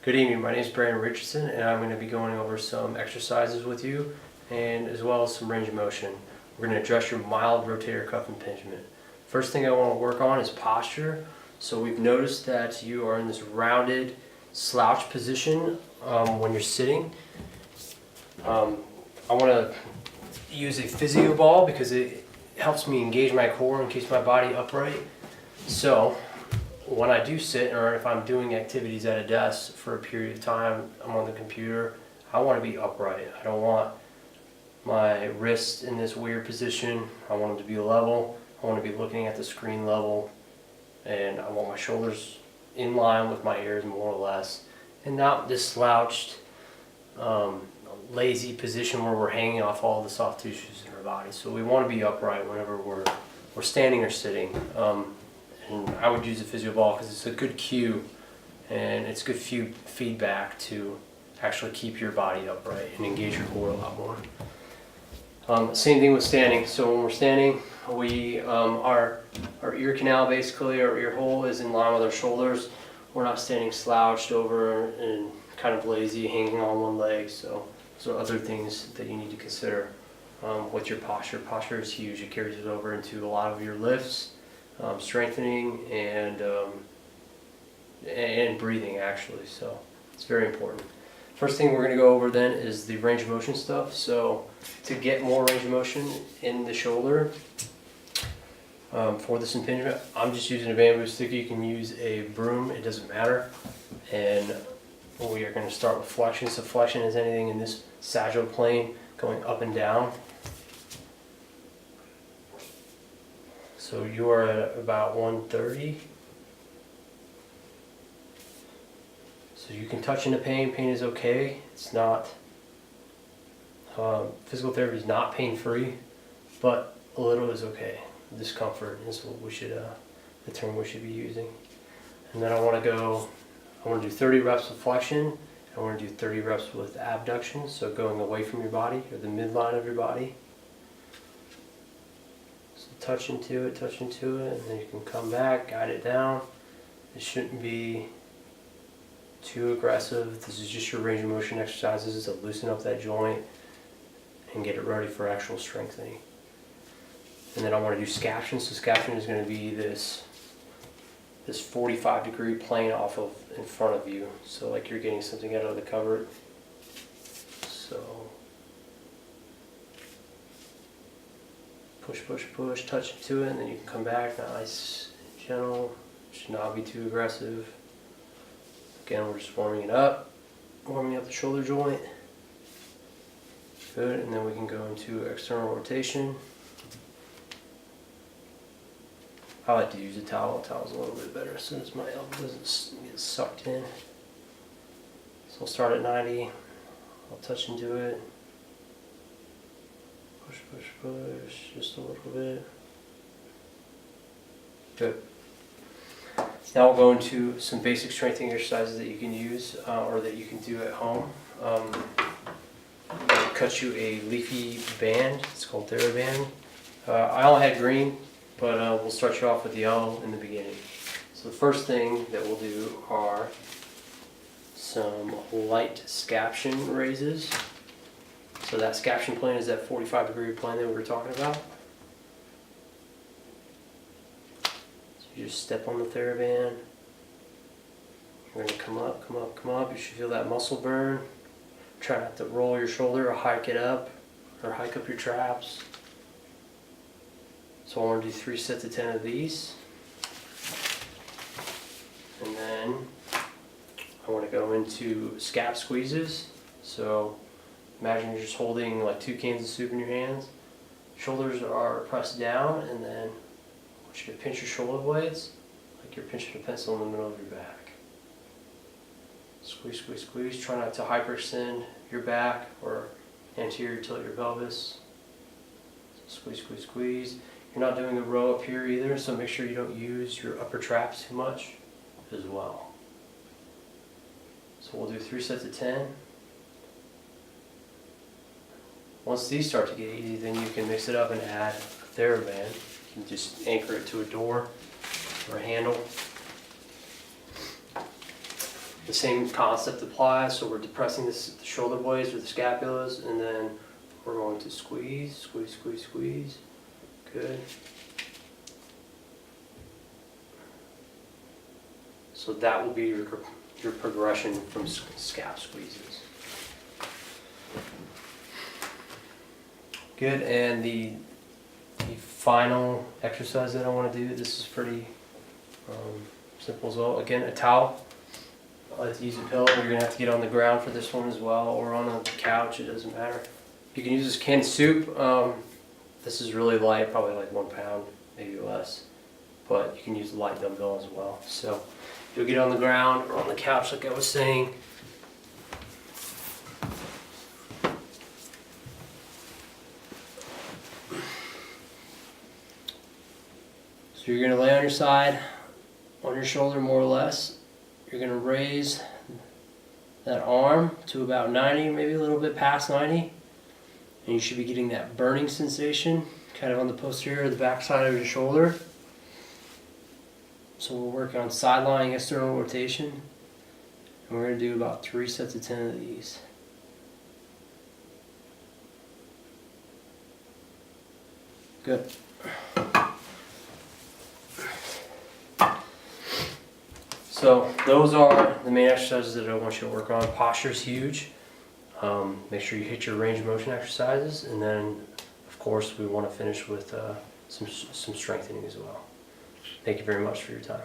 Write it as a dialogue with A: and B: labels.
A: Good evening, my name is Brandon Richardson and I'm going to be going over some exercises with you and as well as some range of motion. We're going to address your mild rotator cuff impingement. First thing I want to work on is posture. So we've noticed that you are in this rounded slouch position when you're sitting. I want to use a physio ball because it helps me engage my core and keeps my body upright. So when I do sit, or if I'm doing activities at a desk for a period of time, I'm on the computer, I want to be upright. I don't want my wrists in this weird position. I want them to be level. I want to be looking at the screen level. And I want my shoulders in line with my ears more or less. And not this slouched, lazy position where we're hanging off all the soft tissues in our body. So we want to be upright whenever we're standing or sitting. And I would use a physio ball because it's a good cue and it's good feedback to actually keep your body upright and engage your core a lot more. Same thing with standing. So when we're standing, our ear canal, basically our ear hole, is in line with our shoulders. We're not standing slouched over and kind of lazy, hanging on one leg. So those are other things that you need to consider with your posture. Posture is huge. It carries it over into a lot of your lifts. Strengthening and breathing actually, so it's very important. First thing we're going to go over then is the range of motion stuff. So to get more range of motion in the shoulder for this impingement, I'm just using a bamboo stick. You can use a broom, it doesn't matter. And we are going to start with flexion. So flexion is anything in this sagittal plane going up and down. So you are at about 130. So you can touch into pain. Pain is okay. It's not, physical therapy is not pain-free, but a little is okay. Discomfort is what we should, the term we should be using. And then I want to do 30 reps of flexion. I want to do 30 reps with abduction, so going away from your body, or the midline of your body. Touch into it, and then you can come back, guide it down. It shouldn't be too aggressive. This is just your range of motion exercises to loosen up that joint and get it ready for actual strengthening. And then I want to do scaption. So scaption is going to be this 45-degree plane off of in front of you. So like you're getting something out of the cupboard. So push, push, push, touch into it, and then you can come back, nice, gentle, should not be too aggressive. Again, we're just warming up the shoulder joint. Good, and then we can go into external rotation. I like to use a towel. A towel's a little bit better as soon as my elbow doesn't get sucked in. So I'll start at 90, I'll touch into it. Push, push, push, just a little bit. Good. Now we'll go into some basic strengthening exercises that you can use or that you can do at home. I'll cut you a leafy band. It's called TheraBand. I only had green, but we'll start you off with yellow in the beginning. So the first thing that we'll do are some light scaption raises. So that scaption plane is that 45-degree plane that we were talking about. So you just step on the TheraBand. You're going to come up, come up, come up. You should feel that muscle burn. Try not to roll your shoulder or hike it up, or hike up your traps. So I want to do 3 sets of 10 of these. And then I want to go into scap squeezes. So imagine you're just holding like 2 cans of soup in your hands. Shoulders are pressed down, and then I want you to pinch your shoulder blades like you're pinching a pencil in the middle of your back. Squeeze, squeeze, squeeze. Try not to hyperextend your back or anterior tilt your pelvis. Squeeze, squeeze, squeeze. You're not doing a row up here either, so make sure you don't use your upper traps too much as well. So we'll do 3 sets of 10. Once these start to get easy, then you can mix it up and add a TheraBand. You can just anchor it to a door or a handle. the same concept applies. So we're depressing the shoulder blades or the scapulas, and then we're going to squeeze, squeeze, squeeze, squeeze. Good. So that will be your progression from scap squeezes. Good, and the final exercise that I want to do, this is pretty simple as well. Again, a towel. I like to use a pillow. You're going to have to get on the ground for this one as well, or on a couch, it doesn't matter. You can use this canned soup. This is really light, probably like 1 pound, maybe less. But you can use the light dumbbell as well. So you'll get on the ground or on the couch like I was saying. So you're going to lay on your side, on your shoulder more or less. You're going to raise that arm to about 90, maybe a little bit past 90. And you should be getting that burning sensation kind of on the posterior or the back side of your shoulder. So we'll work on side-lying external rotation. And we're going to do about 3 sets of 10 of these. Good. So those are the main exercises that I want you to work on. Posture is huge. Make sure you hit your range of motion exercises, and then of course we want to finish with some strengthening as well. Thank you very much for your time.